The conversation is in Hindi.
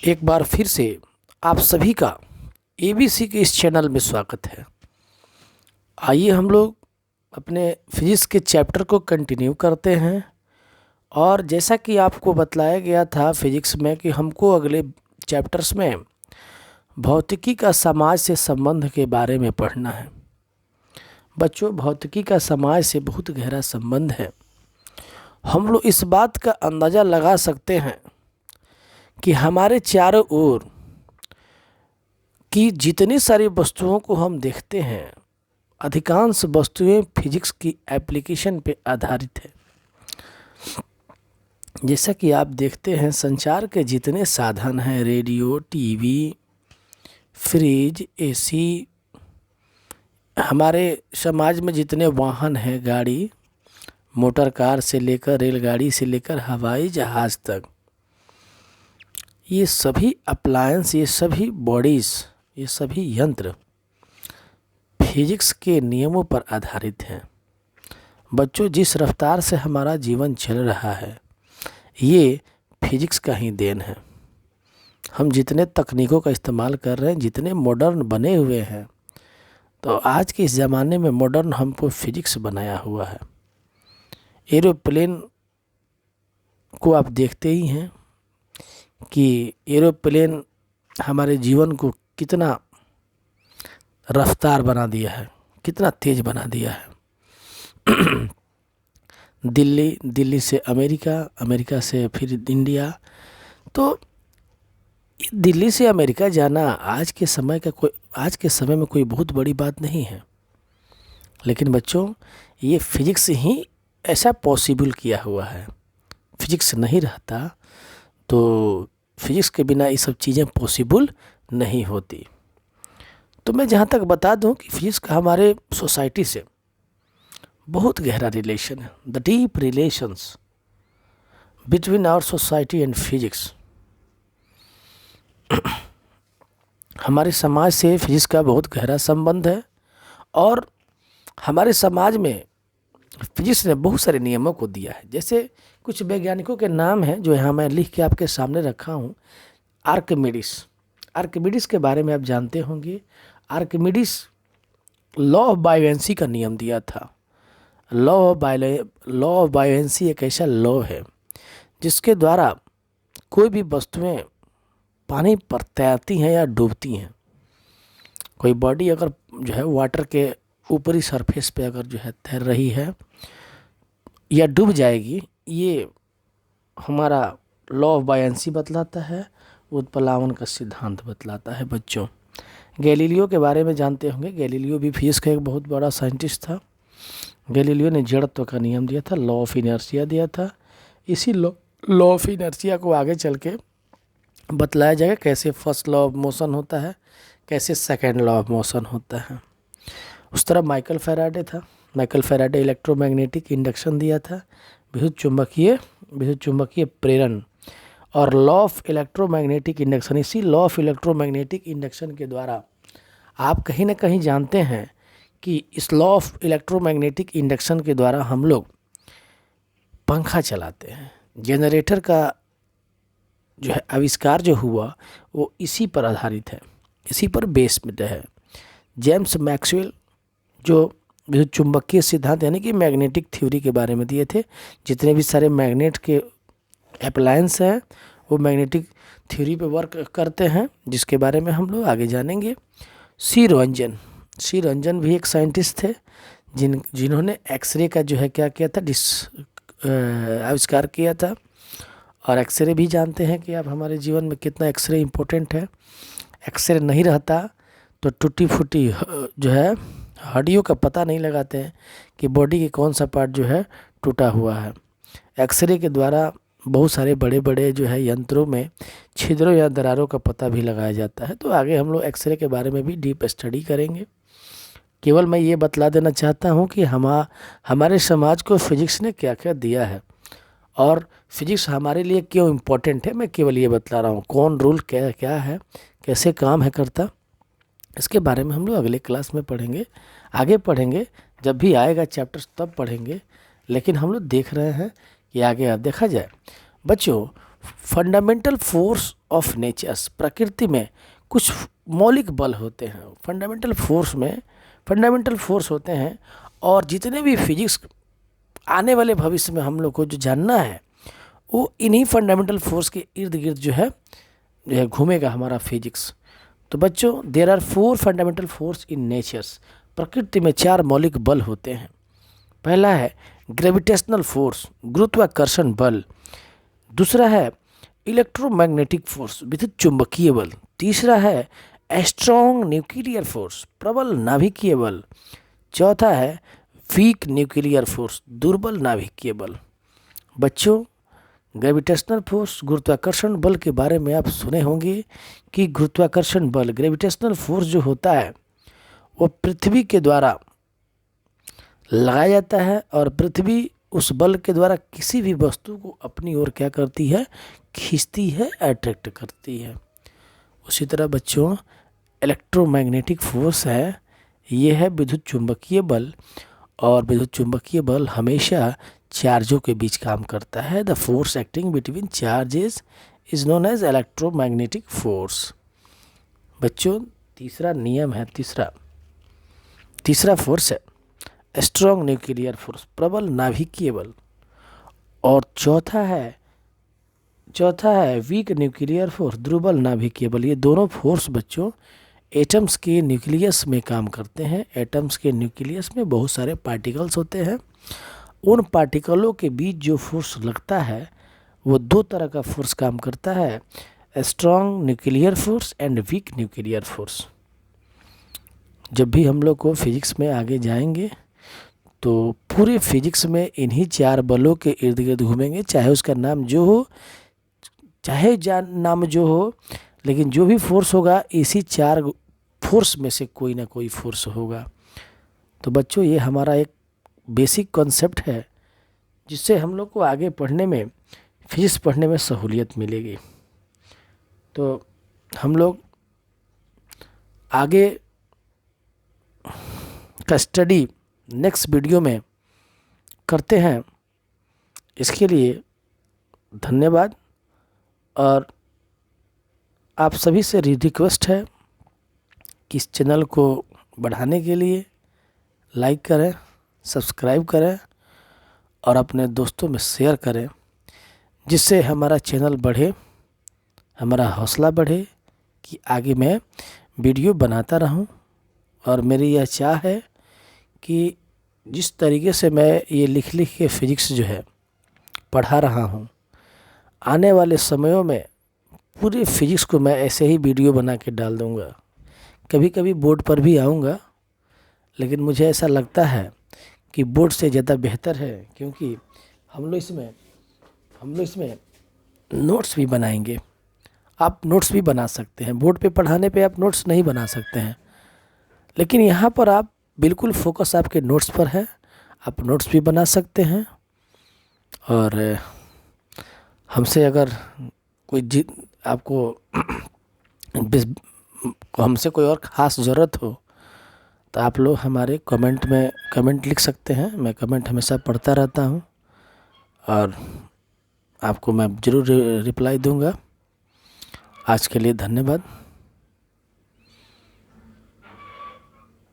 एक बार फिर से आप सभी का एबीसी के इस चैनल में स्वागत है। आइए हम लोग अपने फिजिक्स के चैप्टर को कंटिन्यू करते हैं। और जैसा कि आपको बतलाया गया था फिजिक्स में कि हमको अगले चैप्टर्स में भौतिकी का समाज से संबंध के बारे में पढ़ना है। बच्चों, भौतिकी का समाज से बहुत गहरा संबंध है। हम लोग इस बात का अंदाज़ा लगा सकते हैं कि हमारे चारों ओर की जितनी सारी वस्तुओं को हम देखते हैं, अधिकांश वस्तुएं फिजिक्स की एप्लीकेशन पे आधारित है। जैसा कि आप देखते हैं, संचार के जितने साधन हैं, रेडियो, टीवी, फ्रिज, एसी, हमारे समाज में जितने वाहन हैं, गाड़ी, मोटर कार से लेकर रेलगाड़ी से लेकर हवाई जहाज़ तक, ये सभी अप्लायंस, ये सभी बॉडीज़, ये सभी यंत्र फिजिक्स के नियमों पर आधारित हैं। बच्चों, जिस रफ्तार से हमारा जीवन चल रहा है, ये फिजिक्स का ही देन है। हम जितने तकनीकों का इस्तेमाल कर रहे हैं, जितने मॉडर्न बने हुए हैं, तो आज के इस ज़माने में मॉडर्न हमको फिजिक्स बनाया हुआ है। एरोप्लेन को आप देखते ही हैं कि एरोप्लेन हमारे जीवन को कितना रफ्तार बना दिया है, कितना तेज़ बना दिया है। दिल्ली से अमेरिका, अमेरिका से फिर इंडिया। तो दिल्ली से अमेरिका जाना आज के समय में कोई बहुत बड़ी बात नहीं है। लेकिन बच्चों, ये फिजिक्स ही ऐसा पॉसिबल किया हुआ है। फिजिक्स नहीं रहता तो फिजिक्स के बिना ये सब चीज़ें पॉसिबल नहीं होती। तो मैं जहाँ तक बता दूं कि फिजिक्स का हमारे सोसाइटी से बहुत गहरा रिलेशन है। The deep relations between our society and physics. हमारे समाज से फिजिक्स का बहुत गहरा संबंध है। और हमारे समाज में फिजिक्स ने बहुत सारे नियमों को दिया है। जैसे कुछ वैज्ञानिकों के नाम हैं जो यहाँ मैं लिख के आपके सामने रखा हूँ। आर्किमिडीज के बारे में आप जानते होंगे। आर्किमिडीज लॉ ऑफ बायोएंसी का नियम दिया था। लॉ ऑफ बायोएंसी एक ऐसा लॉ है जिसके द्वारा कोई भी वस्तुएं पानी पर तैरती हैं या डूबती हैं। कोई बॉडी अगर जो है वाटर के ऊपरी सरफेस पे अगर जो है तैर रही है या डूब जाएगी, ये हमारा लॉ ऑफ बायोएंसी बतलाता है, उत्प्लावन का सिद्धांत बतलाता है। बच्चों, गैलीलियो के बारे में जानते होंगे। गैलीलियो भी फिजिक्स का एक बहुत बड़ा साइंटिस्ट था। गैलीलियो ने जड़त्व का नियम दिया था, लॉ ऑफ इनर्शिया दिया था। इसी लॉ ऑफ इनर्शिया को आगे चल के बतलाया जाएगा कैसे फर्स्ट लॉ ऑफ मोशन होता है, कैसे सेकेंड लॉ ऑफ मोशन होता है। उस तरह माइकल फैराडे था। माइकल फैराडे इलेक्ट्रोमैग्नेटिक इंडक्शन दिया था, विद्युत चुंबकीय प्रेरण और लॉ ऑफ इलेक्ट्रोमैग्नेटिक इंडक्शन। इसी लॉ ऑफ इलेक्ट्रोमैग्नेटिक इंडक्शन के द्वारा आप कहीं ना कहीं जानते हैं कि इस लॉ ऑफ इलेक्ट्रोमैग्नेटिक इंडक्शन के द्वारा हम लोग पंखा चलाते हैं। जनरेटर का जो है आविष्कार जो हुआ वो इसी पर आधारित है, इसी पर बेस्ड है। जेम्स मैक्सवेल जो विद्युत चुंबकीय सिद्धांत यानी कि मैग्नेटिक थ्योरी के बारे में दिए थे। जितने भी सारे मैग्नेट के अप्लायंस हैं वो मैग्नेटिक थ्योरी पे वर्क करते हैं, जिसके बारे में हम लोग आगे जानेंगे। सी रंजन भी एक साइंटिस्ट थे जिन्होंने एक्सरे का जो है क्या किया था, आविष्कार किया था। और एक्सरे भी जानते हैं कि आप हमारे जीवन में कितना एक्सरे इम्पोर्टेंट है। एक्सरे नहीं रहता तो टूटी फूटी जो है हड्डियों का पता नहीं लगाते हैं कि बॉडी के कौन सा पार्ट जो है टूटा हुआ है। एक्सरे के द्वारा बहुत सारे बड़े बड़े जो है यंत्रों में छिद्रों या दरारों का पता भी लगाया जाता है। तो आगे हम लोग एक्सरे के बारे में भी डीप स्टडी करेंगे। केवल मैं ये बतला देना चाहता हूँ कि हमारे समाज को फिजिक्स ने क्या क्या दिया है और फिजिक्स हमारे लिए क्यों इम्पोर्टेंट है। मैं केवल ये बतला रहा हूँ। कौन रूल क्या है, कैसे काम है करता, इसके बारे में हम लोग अगले क्लास में पढ़ेंगे, आगे पढ़ेंगे। जब भी आएगा चैप्टर्स तब पढ़ेंगे। लेकिन हम लोग देख रहे हैं कि आगे अब देखा जाए। बच्चों, फंडामेंटल फोर्स ऑफ नेचर्स, प्रकृति में कुछ मौलिक बल होते हैं, फंडामेंटल फोर्स में फंडामेंटल फोर्स होते हैं। और जितने भी फिजिक्स आने वाले भविष्य में हम लोग को जो जानना है वो इन्हीं फंडामेंटल फोर्स के इर्द गिर्द जो है घूमेगा हमारा फिजिक्स। तो बच्चों, there are 4 fundamental force in natures, प्रकृति में 4 मौलिक बल होते हैं। पहला है ग्रेविटेशनल फोर्स, गुरुत्वाकर्षण बल। दूसरा है इलेक्ट्रोमैग्नेटिक फोर्स, विद्युत चुंबकीय बल। तीसरा है स्ट्रॉन्ग न्यूक्लियर फोर्स, प्रबल नाभिकीय बल। चौथा है वीक न्यूक्लियर फोर्स, दुर्बल नाभिकीय बल। बच्चों, ग्रेविटेशनल फोर्स, गुरुत्वाकर्षण बल के बारे में आप सुने होंगे कि गुरुत्वाकर्षण बल, ग्रेविटेशनल फोर्स जो होता है वो पृथ्वी के द्वारा लगाया जाता है और पृथ्वी उस बल के द्वारा किसी भी वस्तु को अपनी ओर क्या करती है, खींचती है, अट्रैक्ट करती है। उसी तरह बच्चों, इलेक्ट्रोमैग्नेटिक फोर्स है, ये है विद्युत चुंबकीय बल, और विद्युत चुंबकीय बल हमेशा चार्जों के बीच काम करता है। The force acting between charges is known as electromagnetic force. बच्चों, तीसरा नियम है, तीसरा फोर्स है स्ट्रॉन्ग न्यूक्लियर फोर्स, प्रबल नाभिकीय बल। और चौथा है वीक न्यूक्लियर फोर्स, दुर्बल नाभिकीय बल। ये दोनों फोर्स बच्चों एटम्स के न्यूक्लियस में काम करते हैं। एटम्स के न्यूक्लियस में बहुत सारे पार्टिकल्स होते हैं। उन पार्टिकलों के बीच जो फोर्स लगता है वो 2 तरह का फोर्स काम करता है, strong nuclear force and weak nuclear force. जब भी हम लोग को फिजिक्स में आगे जाएंगे तो पूरे फिजिक्स में इन्हीं 4 बलों के इर्द गिर्द घूमेंगे, चाहे उसका नाम जो हो, नाम जो हो, लेकिन जो भी फोर्स होगा इसी 4 फोर्स में से कोई ना कोई फोर्स होगा। तो बच्चों, ये हमारा एक बेसिक कॉन्सेप्ट है जिससे हम लोग को आगे पढ़ने में, फिजिक्स पढ़ने में सहूलियत मिलेगी। तो हम लोग आगे का स्टडी नेक्स्ट वीडियो में करते हैं। इसके लिए धन्यवाद, और आप सभी से रिक्वेस्ट है कि इस चैनल को बढ़ाने के लिए लाइक करें, सब्सक्राइब करें और अपने दोस्तों में शेयर करें, जिससे हमारा चैनल बढ़े, हमारा हौसला बढ़े कि आगे मैं वीडियो बनाता रहूं। और मेरी यह चाह है कि जिस तरीके से मैं ये लिख के फिजिक्स जो है पढ़ा रहा हूँ, आने वाले समयों में पूरे फिजिक्स को मैं ऐसे ही वीडियो बना के डाल दूँगा। कभी कभी बोर्ड पर भी आऊँगा, लेकिन मुझे ऐसा लगता है कि बोर्ड से ज़्यादा बेहतर है, क्योंकि हम लोग इसमें नोट्स भी बनाएंगे। आप नोट्स भी बना सकते हैं। बोर्ड पे पढ़ाने पे आप नोट्स नहीं बना सकते हैं, लेकिन यहाँ पर आप बिल्कुल फोकस आपके नोट्स पर है, आप नोट्स भी बना सकते हैं। और हमसे अगर कोई आपको हमसे कोई और ख़ास ज़रूरत हो तो आप लोग हमारे कमेंट में कमेंट लिख सकते हैं। मैं कमेंट हमेशा पढ़ता रहता हूँ और आपको मैं ज़रूर रिप्लाई दूँगा। आज के लिए धन्यवाद।